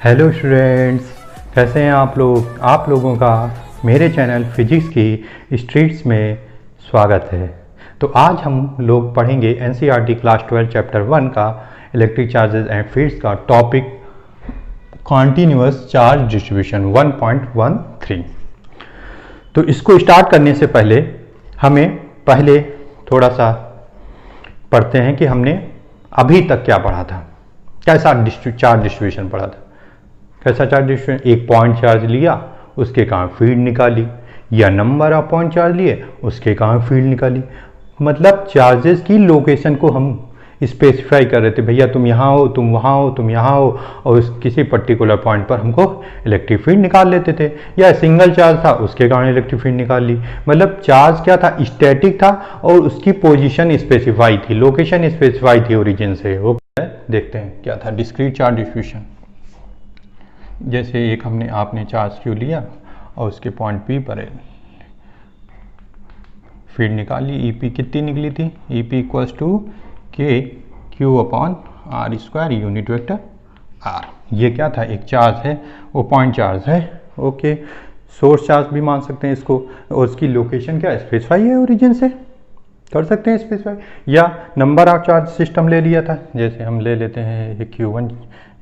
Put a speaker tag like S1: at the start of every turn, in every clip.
S1: Hello students, कैसे हैं आप लोग। आप लोगों का मेरे चैनल फिजिक्स की स्ट्रीट्स में स्वागत है। तो आज हम लोग पढ़ेंगे एनसीईआरटी क्लास 12 चैप्टर 1 का इलेक्ट्रिक चार्जेस एंड फील्ड्स का टॉपिक कॉन्टिन्यूअस चार्ज डिस्ट्रीब्यूशन 1.13। तो इसको स्टार्ट करने से पहले हमें पहले थोड़ा सा पढ़ते हैं कि हमने अभी तक क्या पढ़ा था, कैसा चार्ज डिस्ट्रीब्यूशन पढ़ा था। कैसा चार्ज डिस्ट्रीब्यूशन, एक पॉइंट चार्ज लिया उसके कारण फील्ड निकाली, या नंबर ऑफ पॉइंट चार्ज लिए उसके कारण फील्ड निकाली। मतलब चार्जेस की लोकेशन को हम स्पेसिफाई कर रहे थे, भैया तुम यहाँ हो, तुम वहाँ हो, तुम यहाँ हो, और किसी पर्टिकुलर पॉइंट पर हमको इलेक्ट्रिक फील्ड निकाल लेते थे। या सिंगल चार्ज था उसके कारण इलेक्ट्रिक फील्ड निकाल ली। मतलब चार्ज क्या था, स्टैटिक था और उसकी पोजीशन स्पेसिफाई थी, लोकेशन स्पेसिफाई थी ओरिजिन से। वो देखते हैं क्या था डिस्क्रीट चार्ज डिस्ट्रीब्यूशन। जैसे एक आपने चार्ज क्यू लिया और उसके पॉइंट पी पर फील्ड निकाली, ईपी कितनी निकली थी, EP equals to K Q upon R square unit vector R. ये क्या था, एक चार्ज है, वो पॉइंट चार्ज है। ओके, सोर्स चार्ज भी मान सकते हैं इसको, और उसकी लोकेशन क्या स्पेसिफाई है, ओरिजिन से कर सकते हैं स्पेसिफाई। या नंबर ऑफ चार्ज सिस्टम ले लिया था, जैसे हम ले लेते हैं Q1,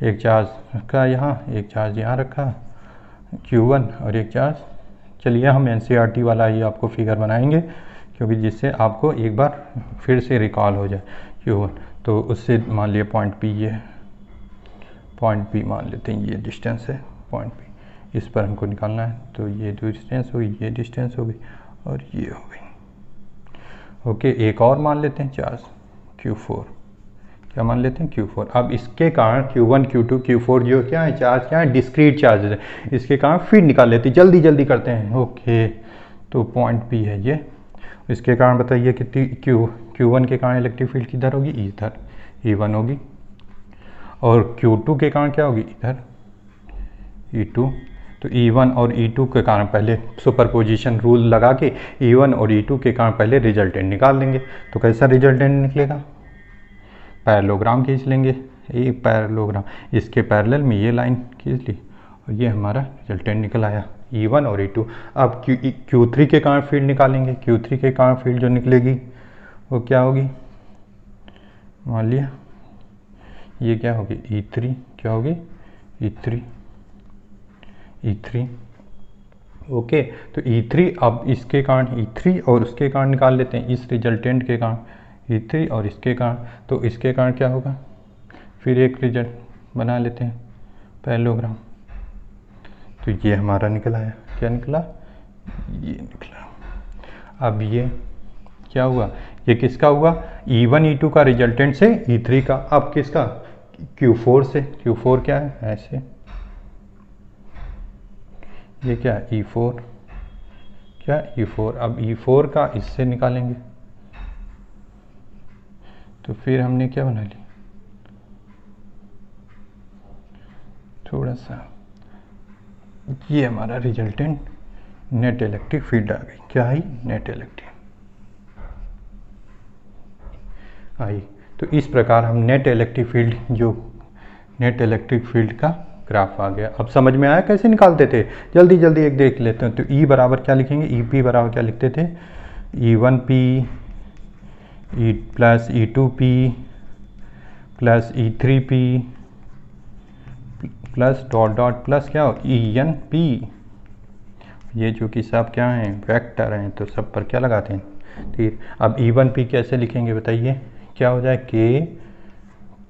S1: एक चार्ज का यहाँ, एक चार्ज यहाँ रखा Q1 और एक चार्ज। चलिए हम एनसीईआरटी वाला ही आपको फिगर बनाएंगे, क्योंकि जिससे आपको एक बार फिर से रिकॉल हो जाए Q1। तो उससे मान लिया पॉइंट पी, ये पॉइंट पी मान लेते हैं, ये डिस्टेंस है पॉइंट पी, इस पर हमको निकालना है। तो ये दो डिस्टेंस होगी, ये डिस्टेंस होगी और ये हो गई। ओके, एक और मान लेते हैं चार्ज Q4, क्या मान लेते हैं Q4। अब इसके कारण Q1, Q2, Q4 जो क्या है चार्ज, क्या है डिस्क्रीट चार्ज है, इसके कारण फील्ड निकाल लेते हैं, जल्दी जल्दी करते हैं। ओके, तो पॉइंट P है ये, इसके कारण बताइए कितनी Q1 के कारण इलेक्ट्रिक फील्ड किधर होगी, इधर E1 होगी, और Q2 के कारण क्या होगी, इधर E2। तो E1 और E2 के कारण पहले सुपरपोजिशन रूल लगा के E1 और E2 के कारण पहले रिजल्टेंट निकाल लेंगे। तो कैसा रिजल्टेंट निकलेगा, पैरेललोग्राम खींच लेंगे, एक पैरेललोग्राम, इसके पैरेलल में ये लाइन खींच ली और ये हमारा रिजल्टेंट निकल आया E1 और E2। अब Q3 के कारण फील्ड निकालेंगे। Q3 के कारण फील्ड जो निकलेगी वो क्या होगी, मान लिया ये क्या होगी E3, क्या होगी E3। ओके, तो E3, अब इसके कारण E3 और उसके कारण निकाल लेते हैं, इस रिजल्टेंट के कारण E3 और इसके कारण। तो इसके कारण क्या होगा, फिर एक रिजल्ट बना लेते हैं पैरेललोग्राम। तो ये हमारा निकला है, क्या निकला, ये निकला। अब ये क्या हुआ, ये किसका हुआ, E1 E2 का रिजल्टेंट से E3 का। अब किसका, Q4 से। Q4 क्या है, ऐसे, ये क्या है E4, क्या E4। अब E4 का इससे निकालेंगे, तो फिर हमने क्या बना ली, थोड़ा सा, ये हमारा रिजल्टेंट नेट इलेक्ट्रिक फील्ड आ गई। क्या आई, नेट इलेक्ट्रिक आई। तो इस प्रकार हम नेट इलेक्ट्रिक फील्ड, जो नेट इलेक्ट्रिक फील्ड का ग्राफ आ गया। अब समझ में आया कैसे निकालते थे, जल्दी जल्दी एक देख लेते हैं। तो E बराबर क्या लिखेंगे, EP बराबर क्या लिखते थे, E1P plus E2P plus E3P plus dot dot plus क्या हो ENP। ये जो कि सब क्या हैं, वेक्टर हैं, तो सब पर क्या लगाते हैं तीर। अब E1P कैसे लिखेंगे बताइए, क्या हो जाए, K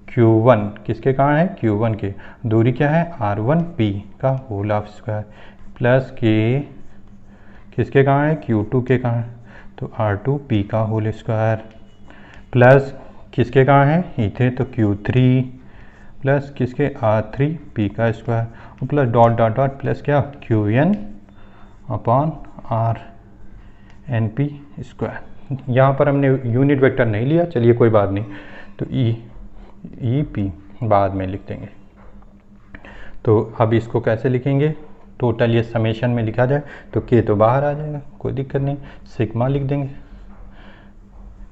S1: Q1 किसके कारण है, Q1 के, दूरी क्या है R1P का whole of square, plus K किसके कारण है, Q2 के कारण, तो R2P का होल स्क्वायर, प्लस किसके कारण है इथे, तो Q3 प्लस किसके R3P का स्क्वायर, और plus dot dot dot plus क्या Qn अपॉन RNP स्क्वायर। यहाँ पर हमने यूनिट वेक्टर नहीं लिया, चलिए कोई बात नहीं, तो EP बाद में लिख देंगे। तो अब इसको कैसे लिखेंगे, टोटल ये समेशन में लिखा जाए तो K तो बाहर आ जाएगा, कोई दिक्कत नहीं, सिग्मा लिख देंगे।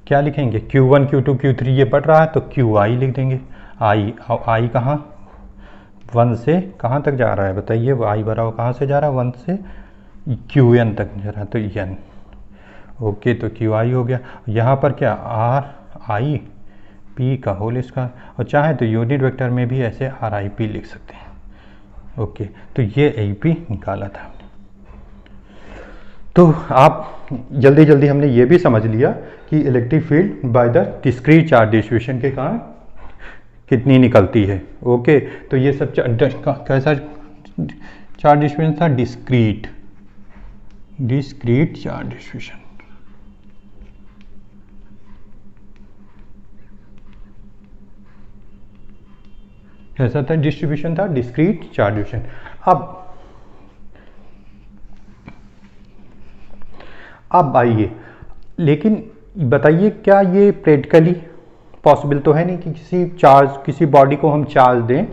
S1: क्या लिखेंगे, Q1 Q2 Q3 ये बढ़ रहा है तो QI लिख देंगे, I कहाँ 1 से कहाँ तक जा रहा है बताइए, आई बराबर कहाँ से जा रहा है, 1 से क्यू एन तक जा रहा है, तो एन। ओके, तो क्यू आई हो गया। यहाँ पर क्या आर आई पी का होल स्क्वायर, और चाहे तो यूनिट वेक्टर में भी ऐसे आर आई पी लिख सकते हैं। ओके, तो ये ए पी निकाला था हमने। तो आप जल्दी जल्दी हमने ये भी समझ लिया कि electric field by the discrete charge distribution के कारण कितनी निकलती है। ओके, तो ये सब कैसा चार्ज डिस्ट्रीब्यूशन था, डिस्क्रीट चार्ज डिस्ट्रीब्यूशन। कैसा था डिस्ट्रीब्यूशन, था डिस्क्रीट चार्ज डिस्ट्रीब्यूशन। अब आइए, लेकिन बताइए क्या ये प्रैक्टिकली पॉसिबल तो है नहीं कि किसी बॉडी को हम चार्ज दें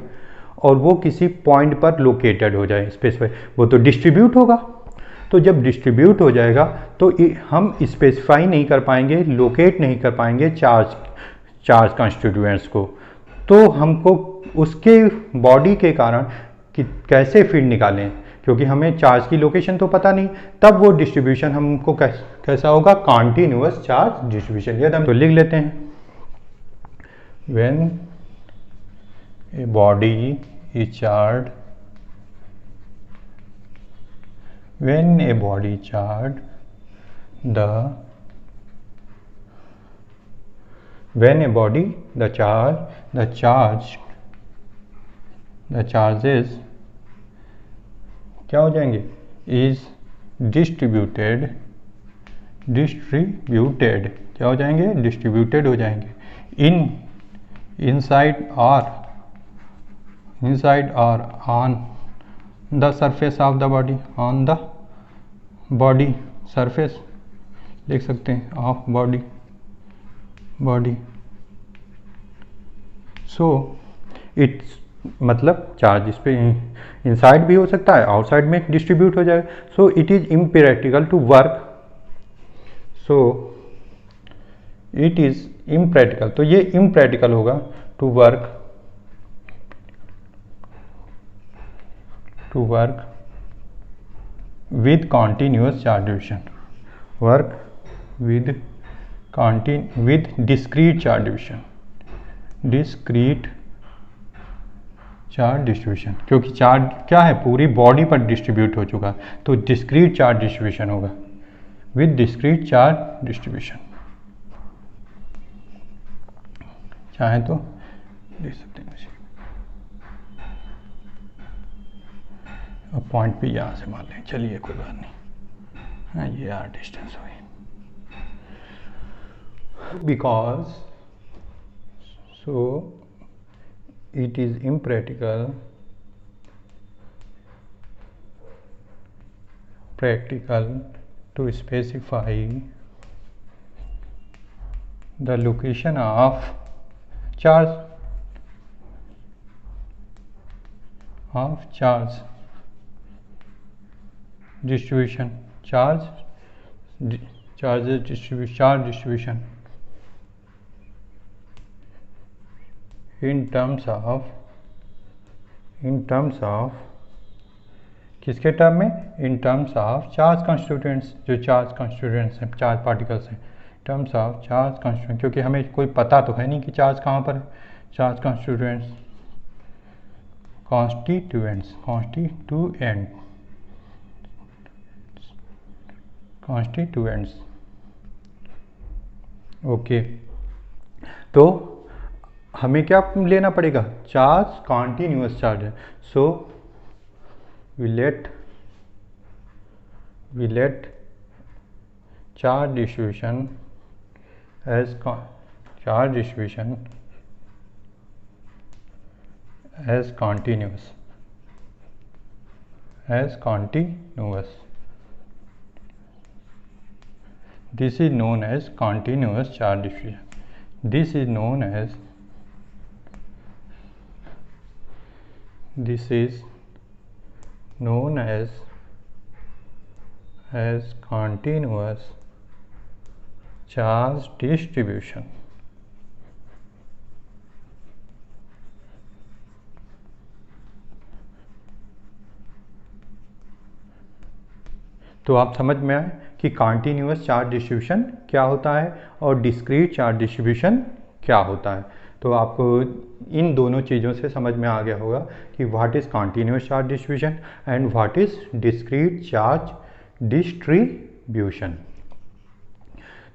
S1: और वो किसी पॉइंट पर लोकेटेड हो जाए स्पेसिफाई, वो तो डिस्ट्रीब्यूट होगा। तो जब डिस्ट्रीब्यूट हो जाएगा तो हम स्पेसिफाई नहीं कर पाएंगे, लोकेट नहीं कर पाएंगे चार्ज कंस्टिट्यूएंट्स को। तो हमको उसके बॉडी के कारण कैसे फील्ड निकालें, क्योंकि हमें चार्ज की लोकेशन तो पता नहीं, तब वो डिस्ट्रीब्यूशन हमको कैसा होगा, कॉन्टिन्यूअस चार्ज डिस्ट्रीब्यूशन। यदि हम तो लिख लेते हैं, when a body is charge, when a body charge when a body the charges क्या हो जाएंगे, is distributed क्या हो जाएंगे, डिस्ट्रीब्यूटेड हो जाएंगे inside or on the surface of the body, on the body surface लिख सकते हैं, ऑफ बॉडी। सो इट्स मतलब चार्ज इस पे इनसाइड भी हो सकता है, आउटसाइड में डिस्ट्रीब्यूट हो जाएगा। So it is impractical to work, so it is impractical, तो ये इम्प्रैक्टिकल होगा to work with continuous charge distribution, work with discrete charge distribution, क्योंकि चार्ज क्या है, पूरी बॉडी पर डिस्ट्रीब्यूट हो चुका, तो डिस्क्रीट चार्ज डिस्ट्रीब्यूशन होगा, विद डिस्क्रीट चार्ज डिस्ट्रीब्यूशन। चाहे तो देख सकते हैं, अब पॉइंट पे यहाँ से मान लें, चलिए कोई बात नहीं। हाँ, ये आर डिस्टेंस हुई, because so it is impractical to specify the location of charge distribution, charge distribution in terms of किसके टर्म में, in terms of charge constituents, जो चार्ज कंस्टिट्यूएंट्स हैं, चार्ज पार्टिकल्स हैं, टर्म्स ऑफ चार्ज कंस्टिट्यूएंट, क्योंकि हमें कोई पता तो है नहीं कि चार्ज कहाँ पर है। चार्ज constituents ओके, तो हमें क्या लेना पड़ेगा, चार्ज कॉन्टिन्यूअस चार्ज है, सो we let charge distribution as continuous, this is known as continuous charge distribution. This is known as continuous charge distribution. तो आप समझ में आए कि कॉन्टिन्यूअस चार्ज डिस्ट्रीब्यूशन क्या होता है और डिस्क्रीट चार्ज डिस्ट्रीब्यूशन क्या होता है। तो आपको इन दोनों चीज़ों से समझ में आ गया होगा कि what is continuous charge distribution and what is discrete charge distribution.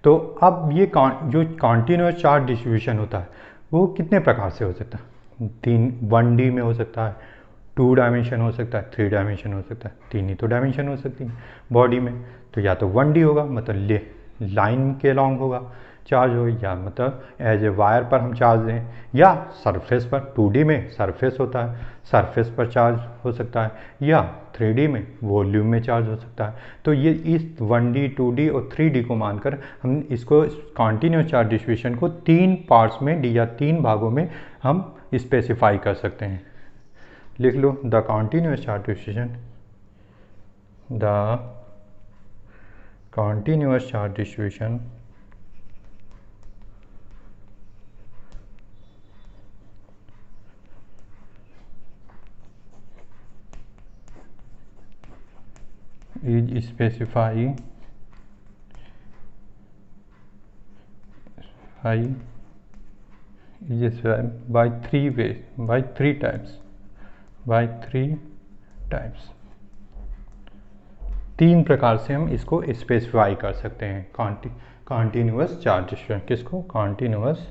S1: तो अब ये जो कॉन्टिन्यूअस चार्ज डिस्ट्रीब्यूशन होता है वो कितने प्रकार से हो सकता है? 1D में हो सकता है, 2 डायमेंशन हो सकता है, 3 डायमेंशन हो सकता है, 3 ही तो डायमेंशन हो सकती है बॉडी में। तो या तो 1D होगा, मतलब लाइन के अलॉन्ग होगा चार्ज हो, या मतलब एज ए वायर पर हम चार्ज दें, या सरफेस पर 2D में सरफेस होता है, सरफेस पर चार्ज हो सकता है, या 3D में वॉल्यूम में चार्ज हो सकता है। तो ये इस 1D 2D और 3D को मानकर हम इसको कॉन्टिन्यूअस चार्ज डिस्ट्रीब्यूशन को 3 पार्ट्स में या 3 भागों में हम स्पेसिफाई कर सकते हैं। लिख लो, the continuous charge distribution, the continuous charge distribution is specified by 3 ways, by 3 types, by 3 types। 3 प्रकार से हम इसको स्पेसिफाई कर सकते हैं कॉन्टिन्यूअस चार्ज डिस्ट्रीब्यूशन। किसको? कॉन्टिन्यूअस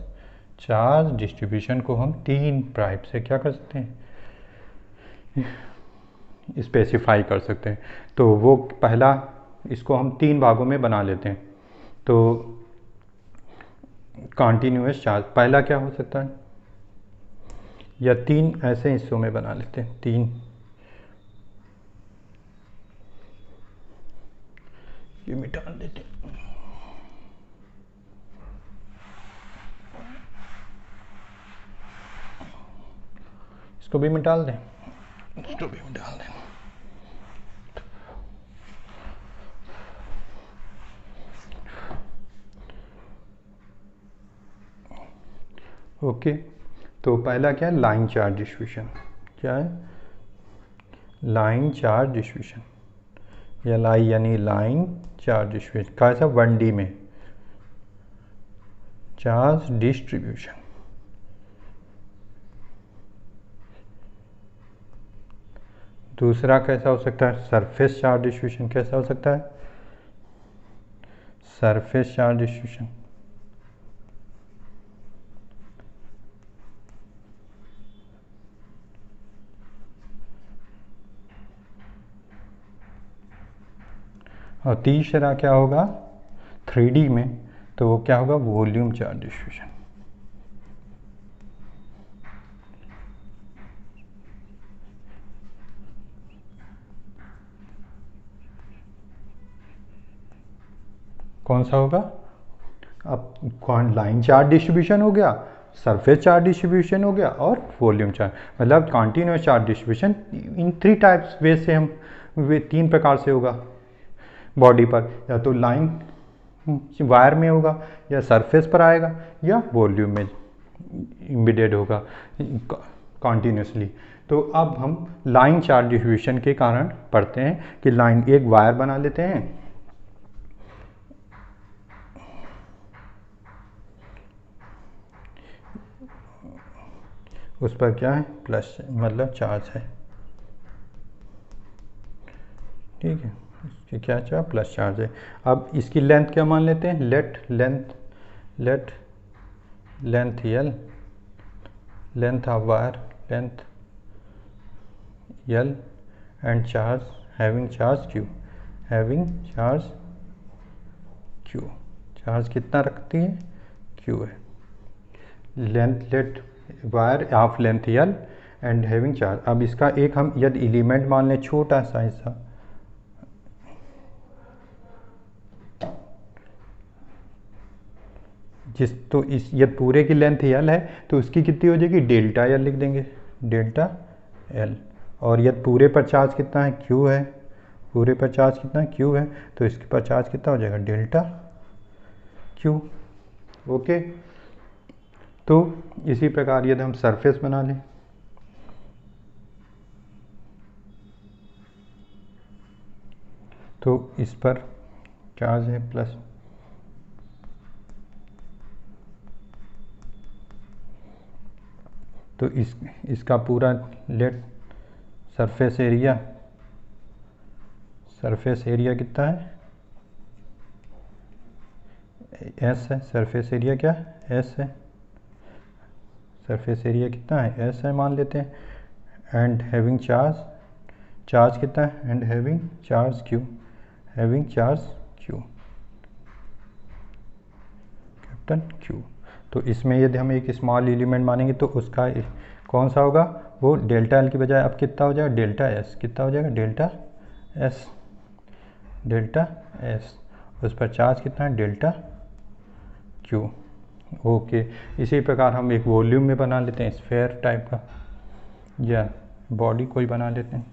S1: चार्ज डिस्ट्रीब्यूशन को हम 3 टाइप से क्या कर सकते हैं? स्पेसिफाई कर सकते हैं। तो वो पहला, इसको हम 3 भागों में बना लेते हैं। तो कॉन्टिन्यूअस चार्ज पहला क्या हो सकता है, या 3 ऐसे हिस्सों में बना लेते हैं। 3 ये मिटा देते हैं, इसको भी मिटा दें, इसको भी मिटा दें। ओके, तो पहला क्या है? Line charge distribution. क्या है? लाइन चार्ज डिस्ट्रीब्यूशन, या यानी लाइन चार्ज डिस्ट्रीब्यूशन। कैसा? 1D में चार्ज डिस्ट्रीब्यूशन। दूसरा कैसा हो सकता है? Surface charge distribution. कैसा हो सकता है? Surface charge distribution. और तीसरा क्या होगा? 3D में, तो वो क्या होगा? Volume charge distribution. कौन सा होगा? अब लाइन चार्ज डिस्ट्रीब्यूशन हो गया, सरफेस चार्ज डिस्ट्रीब्यूशन हो गया, और वॉल्यूम चार्ज, मतलब continuous charge distribution in 3 types वे से हम 3 प्रकार से होगा बॉडी पर। या तो लाइन वायर में होगा, या सरफेस पर आएगा, या वॉल्यूम में इम्बेडेड होगा कॉन्टिन्यूसली। तो अब हम लाइन चार्ज डिस्ट्रीब्यूशन के कारण पढ़ते हैं कि लाइन, एक वायर बना लेते हैं, उस पर क्या है? प्लस, मतलब चार्ज है, ठीक है, इसकी क्या चार्ज? प्लस चार्ज है। अब इसकी लेंथ क्या मान लेते हैं? Let length L, length of wire, length L, and charge having charge Q, having charge Q. Charge कितना रखती है? क्यू है। Let wire of length L and having charge. अब इसका एक हम यदि एलिमेंट मान लें, छोटा सा हिस्सा, तो इस ये पूरे की लेंथ एल है, तो उसकी कितनी हो जाएगी? डेल्टा एल लिख देंगे, डेल्टा एल। और यदि पूरे पर चार्ज कितना है? क्यू है, पूरे पर चार्ज कितना है? क्यू है, तो इसके पर चार्ज कितना हो जाएगा? Delta Q. ओके, तो इसी प्रकार यदि हम सरफेस बना लें, तो इस पर चार्ज है प्लस, तो इसका पूरा लेट सरफेस एरिया कितना है, एस है। सरफेस एरिया क्या है, एस है। सरफेस एरिया कितना है, एस है मान लेते हैं। एंड हैविंग चार्ज कितना है, and having charge Q, capital Q. तो इसमें यदि हम एक स्मॉल एलिमेंट मानेंगे तो उसका कौन सा होगा, वो डेल्टा एल की बजाय अब कितना हो जाएगा, डेल्टा एस। कितना हो जाएगा, डेल्टा एस। उस पर चार्ज कितना है, डेल्टा क्यू। ओके, इसी प्रकार हम एक वॉल्यूम में बना लेते हैं, स्फेयर टाइप का या बॉडी कोई बना लेते हैं।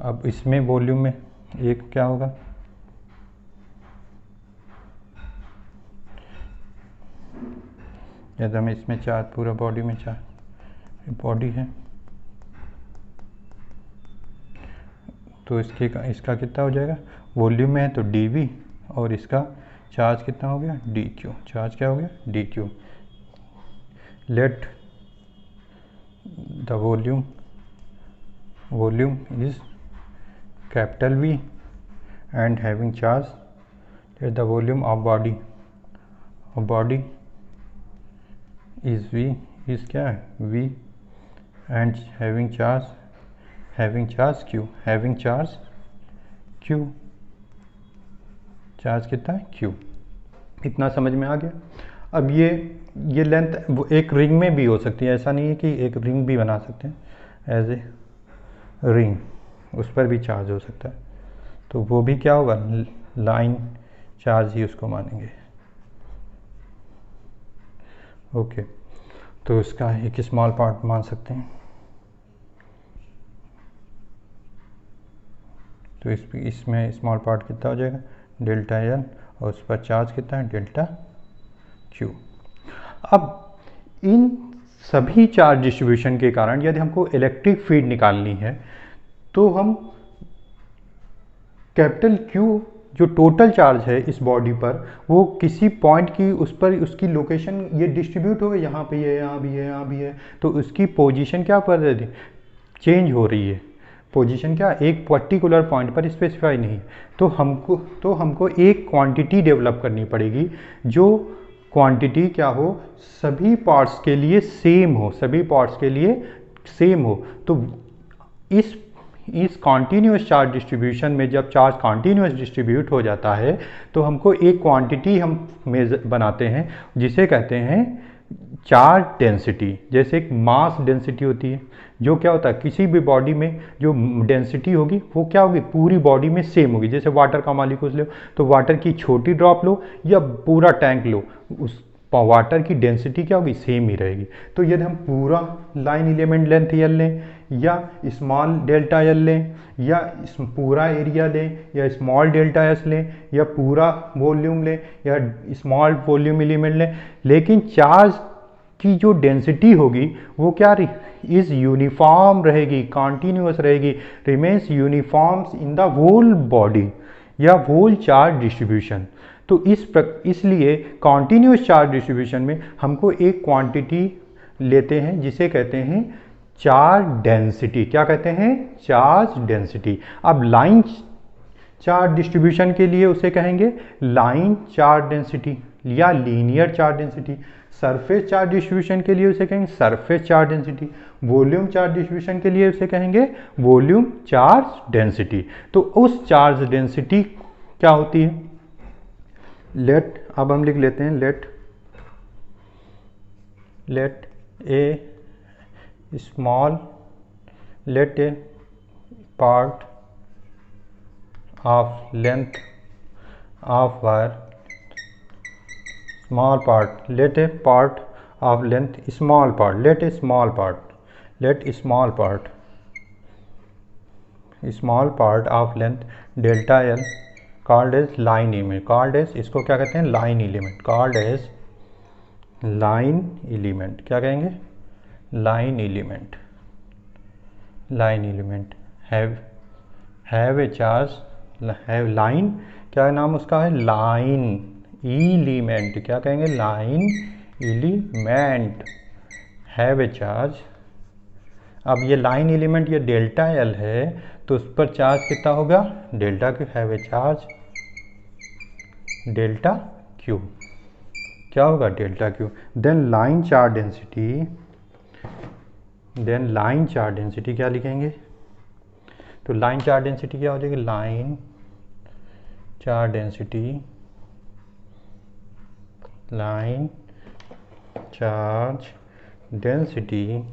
S1: अब इसमें वॉल्यूम में एक क्या होगा, यदि हम इसमें चार्ज पूरा बॉडी में चार्ज, बॉडी है तो इसका कितना हो जाएगा, वॉल्यूम में है तो dV, और इसका चार्ज कितना हो गया, dQ। चार्ज क्या हो गया, dQ। Let the volume is capital V and having charge, let the volume of body is V, is क्या है, V, and having charge Q, charge कितना है, Q। इतना समझ में आ गया। अब ये लेंथ एक रिंग में भी हो सकती है, ऐसा नहीं है कि एक रिंग भी बना सकते हैं एज ए रिंग, उस पर भी चार्ज हो सकता है। तो वो भी क्या होगा, लाइन चार्ज ही उसको मानेंगे। ओके, तो इसका एक स्मॉल पार्ट मान सकते हैं। तो इसमें स्मॉल पार्ट कितना हो जाएगा, डेल्टा एल, और उस पर चार्ज कितना है, डेल्टा क्यू। अब इन सभी चार्ज डिस्ट्रीब्यूशन के कारण यदि हमको इलेक्ट्रिक फील्ड निकालनी है तो हम कैपिटल क्यू जो टोटल चार्ज है इस बॉडी पर, वो किसी पॉइंट की उस पर उसकी लोकेशन ये डिस्ट्रीब्यूट हो गई, यहाँ पे है, यहाँ भी है, यहाँ भी है, तो उसकी पोजीशन क्या कर रही है, चेंज हो रही है। पोजीशन क्या, एक पर्टिकुलर पॉइंट पर स्पेसिफाई नहीं। तो हमको एक क्वांटिटी डेवलप करनी पड़ेगी, जो क्वांटिटी क्या हो, सभी पार्ट्स के लिए सेम हो। तो इस कॉन्टीन्यूस चार्ज डिस्ट्रीब्यूशन में जब चार्ज कॉन्टीन्यूस डिस्ट्रीब्यूट हो जाता है तो हमको एक क्वांटिटी हम बनाते हैं जिसे कहते हैं चार्ज डेंसिटी। जैसे एक मास डेंसिटी होती है, जो क्या होता है, किसी भी बॉडी में जो डेंसिटी होगी वो क्या होगी, पूरी बॉडी में सेम होगी। जैसे वाटर का मॉलिक्यूल लो तो वाटर की छोटी ड्रॉप लो या पूरा टैंक लो, उस वाटर की डेंसिटी क्या होगी, सेम ही रहेगी। तो यदि हम पूरा लाइन एलिमेंट लेंथ एल लें या स्मॉल डेल्टा एल लें या पूरा एरिया लें या स्मॉल डेल्टा एस लें या पूरा वॉल्यूम लें या स्मॉल वॉल्यूम एलिमेंट लें, लेकिन चार्ज की जो डेंसिटी होगी वो क्या इज यूनिफॉर्म रहेगी, कॉन्टीन्यूअस रहेगी, remains uniforms in the whole body या होल चार्ज डिस्ट्रीब्यूशन। तो इसलिए कॉन्टीन्यूअस चार्ज डिस्ट्रीब्यूशन में हमको एक क्वांटिटी लेते हैं जिसे कहते हैं चार्ज डेंसिटी। क्या कहते हैं, चार्ज डेंसिटी। अब लाइन चार्ज डिस्ट्रीब्यूशन के लिए उसे कहेंगे लाइन चार्ज डेंसिटी या linear charge density. Surface charge distribution के लिए उसे कहेंगे surface charge density. Volume charge distribution के लिए उसे कहेंगे वॉल्यूम चार्ज डेंसिटी। तो उस चार्ज डेंसिटी क्या होती है, अब हम लिख लेते हैं let a part of length of wire, small part, let a part of length small part, let a small part of length delta L called as line element, इसको क्या कहते हैं, line element, called as line element। क्या कहेंगे, line element have a charge है line, क्या नाम उसका है, लाइन एलिमेंट, क्या कहेंगे, line element have a charge. अब ये लाइन एलिमेंट ये डेल्टा एल है तो उस पर चार्ज कितना होगा, delta Q, have a charge delta Q, क्या होगा, delta Q. Then line charge density, then line charge density क्या लिखेंगे, तो लाइन चार्ज डेंसिटी क्या हो जाएगी, line charge density, line charge density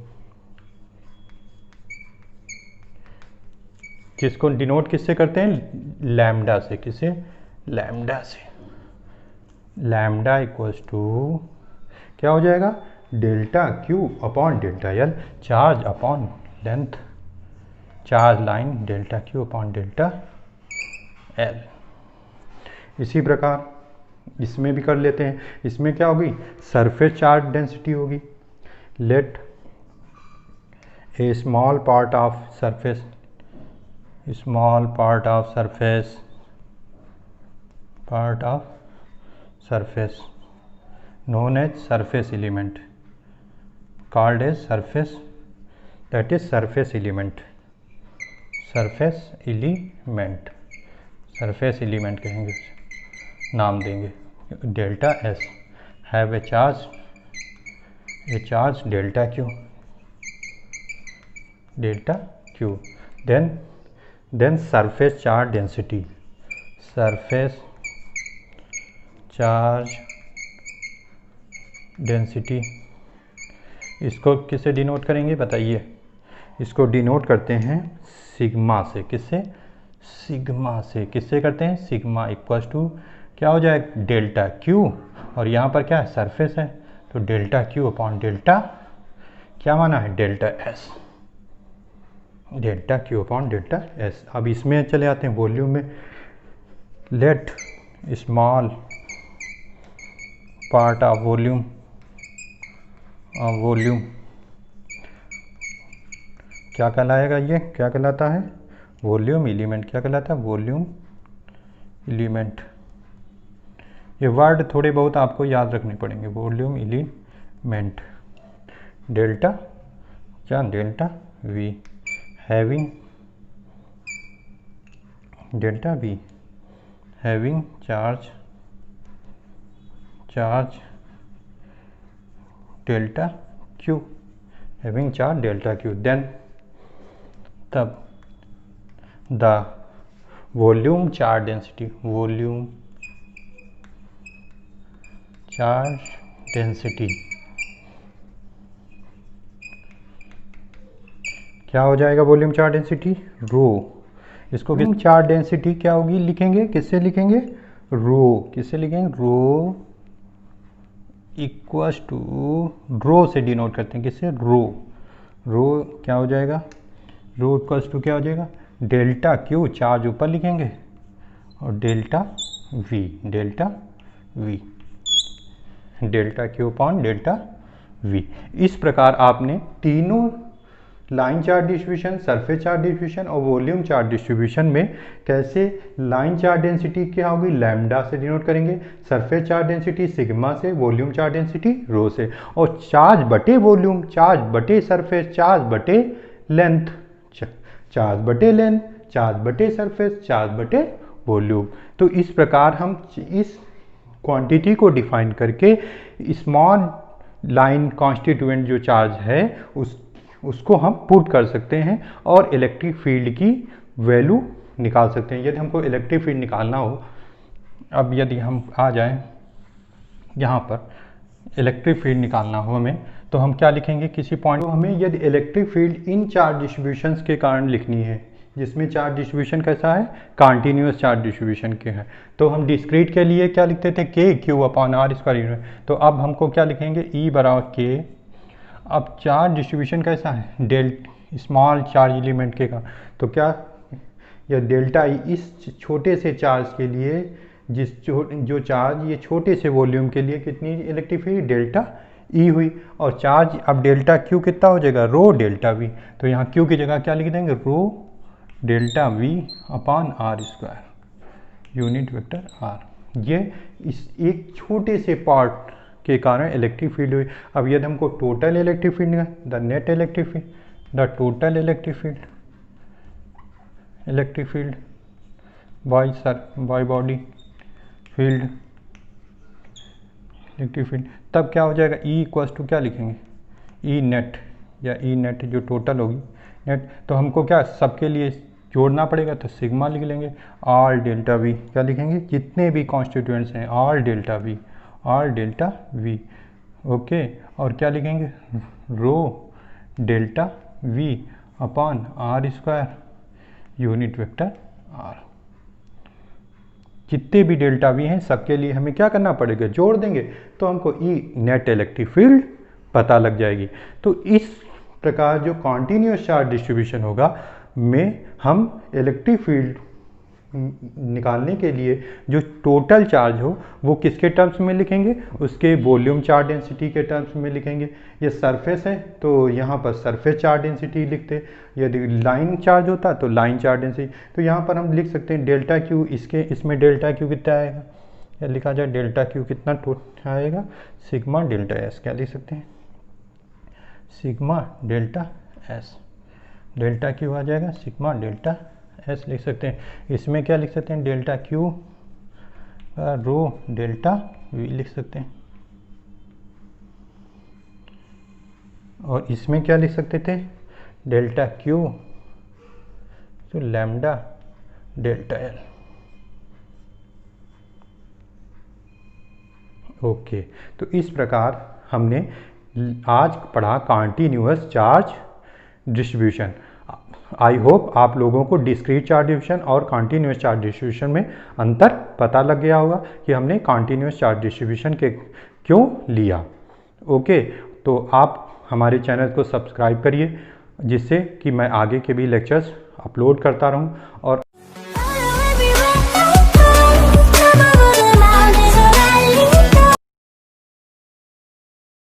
S1: किसको डिनोट किससे करते हैं, लैम्डा से, किससे, लैम्डा से। लैम्डा इक्वल्स टू क्या हो जाएगा, delta Q upon delta L, charge upon length, charge line delta Q upon delta L. इसी प्रकार इसमें भी कर लेते हैं। इसमें क्या होगी, सरफेस चार्ज डेंसिटी होगी, let a small part of surface, small part of surface, part of surface known as surface element, called as surface, that is surface element, surface element, surface element कहेंगे उसे, नाम देंगे delta S, have a charge delta Q, delta Q. Then surface charge density, surface charge density, इसको किससे denote करेंगे बताइए, इसको denote करते हैं सिग्मा से, किससे, सिग्मा से, किससे करते हैं, सिग्मा इक्वल्स टू क्या हो जाए, डेल्टा क्यू, और यहाँ पर क्या है, सरफेस है, तो डेल्टा क्यू अपॉन डेल्टा क्या माना है, delta S, delta Q upon delta S. अब इसमें चले आते हैं वॉल्यूम में, let small part of volume, volume क्या कहलाएगा, ये क्या कहलाता है, वॉल्यूम एलिमेंट, क्या कहलाता है, वॉल्यूम एलिमेंट। ये वर्ड थोड़े बहुत आपको याद रखने पड़ेंगे, वॉल्यूम एलिमेंट, डेल्टा क्या, delta V, having delta V, having charge delta Q, having charge delta Q. Then तब the volume charge density, volume charge density क्या हो जाएगा, वॉल्यूम चार्ज डेंसिटी रो, इसको चार्ज डेंसिटी क्या होगी, लिखेंगे किससे, लिखेंगे रो, किससे लिखेंगे, रो इक्वल्स टू, रो से डिनोट करते हैं, किससे, रो क्या हो जाएगा, रो इक्वल्स टू क्या हो जाएगा, डेल्टा क्यू, चार्ज ऊपर लिखेंगे, और delta we, delta Q upon delta we. इस प्रकार आपने तीनों line charge distribution, surface charge distribution और वॉल्यूम चार्ज डिस्ट्रीब्यूशन में कैसे लाइन चार्ज डेंसिटी क्या होगी, लैम्डा से डिनोट करेंगे, सरफेस चार्ज डेंसिटी सिग्मा से, वॉल्यूम चार्ज डेंसिटी रो से, और चार्ज बटे वॉल्यूम, चार्ज बटे सरफेस, चार्ज बटे लेंथ, चार्ज बटे लेंथ, चार्ज बटे सरफेस, चार्ज बटे वॉल्यूम। तो इस प्रकार हम इस क्वांटिटी को डिफाइन करके स्मॉल लाइन कॉन्स्टिट्यूएंट जो चार्ज है उसको हम पुट कर सकते हैं और इलेक्ट्रिक फील्ड की वैल्यू निकाल सकते हैं। यदि हमको इलेक्ट्रिक फील्ड निकालना हो, अब यदि हम आ जाएं यहाँ पर इलेक्ट्रिक फील्ड निकालना हो हमें, तो हम क्या लिखेंगे, किसी पॉइंट को हमें यदि electric field in charge distributions के कारण लिखनी है, जिसमें चार्ज डिस्ट्रीब्यूशन कैसा है, कॉन्टिन्यूस चार्ज डिस्ट्रीब्यूशन के है, तो हम डिस्क्रीट के लिए क्या लिखते थे, के क्यू अपॉन आर स्क्वायर। तो अब हमको क्या लिखेंगे, ई बराबर के। अब चार्ज डिस्ट्रीब्यूशन कैसा है, स्मॉल चार्ज एलिमेंट के का, तो क्या यह डेल्टा ई इस छोटे से चार्ज के लिए, जो चार्ज ये छोटे से वॉल्यूम के लिए कितनी इलेक्ट्रिक फील्ड, डेल्टा ई हुई, और चार्ज अब डेल्टा क्यू कितना हो जाएगा, रो डेल्टा वी। तो यहाँ क्यू की जगह क्या लिख देंगे, rho delta V upon R square. Unit vector R. ये इस एक छोटे से पार्ट के कारण इलेक्ट्रिक फील्ड हुई। अब यदि हमको टोटल इलेक्ट्रिक फील्ड निकालना, the net electric field, the total electric field by body field electric field, तब क्या हो जाएगा, ई इक्वल्स टू क्या लिखेंगे, ई नेट, या ई नेट जो टोटल होगी नेट, तो हमको क्या सबके लिए जोड़ना पड़ेगा, तो सिग्मा लिख लेंगे, आर डेल्टा वी, क्या लिखेंगे, जितने भी कॉन्स्टिट्यूएंट्स हैं आर डेल्टा वी, ओके, और क्या लिखेंगे, rho delta V upon R square unit vector R. जितने भी डेल्टा वी हैं सबके लिए हमें क्या करना पड़ेगा, जोड़ देंगे, तो हमको ई नेट इलेक्ट्रिक फील्ड पता लग जाएगी। तो इस प्रकार जो कॉन्टिन्यूस चार्ज डिस्ट्रीब्यूशन होगा में हम इलेक्ट्रिक फील्ड निकालने के लिए जो टोटल चार्ज हो वो किसके टर्म्स में लिखेंगे, उसके वॉल्यूम चार्ज डेंसिटी के टर्म्स में लिखेंगे। ये सरफेस है तो यहाँ पर सरफेस चार्ज डेंसिटी लिखते, यदि लाइन चार्ज होता तो लाइन चार्ज डेंसिटी, तो यहाँ पर हम लिख सकते हैं डेल्टा क्यू, इसमें डेल्टा क्यू कितना आएगा, या लिखा जाए डेल्टा क्यू कितना आएगा, सिग्मा डेल्टा एस, क्या लिख सकते हैं, sigma delta S, delta Q आ जाएगा सिग्मा डेल्टा एस लिख सकते हैं। इसमें क्या लिख सकते हैं, delta Q rho delta we लिख सकते हैं, और इसमें क्या लिख सकते थे, डेल्टा क्यू तो लैम्डा डेल्टा एल। ओके, तो इस प्रकार हमने आज पढ़ा continuous charge distribution. I hope आप लोगों को डिस्क्रीट चार्ज डिस्ट्रीब्यूशन और कॉन्टिन्यूअस चार्ज डिस्ट्रीब्यूशन में अंतर पता लग गया होगा कि हमने कॉन्टिन्यूअस चार्ज डिस्ट्रीब्यूशन के क्यों लिया। ओके, तो आप हमारे चैनल को सब्सक्राइब करिए जिससे कि मैं आगे के भी लेक्चर्स अपलोड करता रहूं, और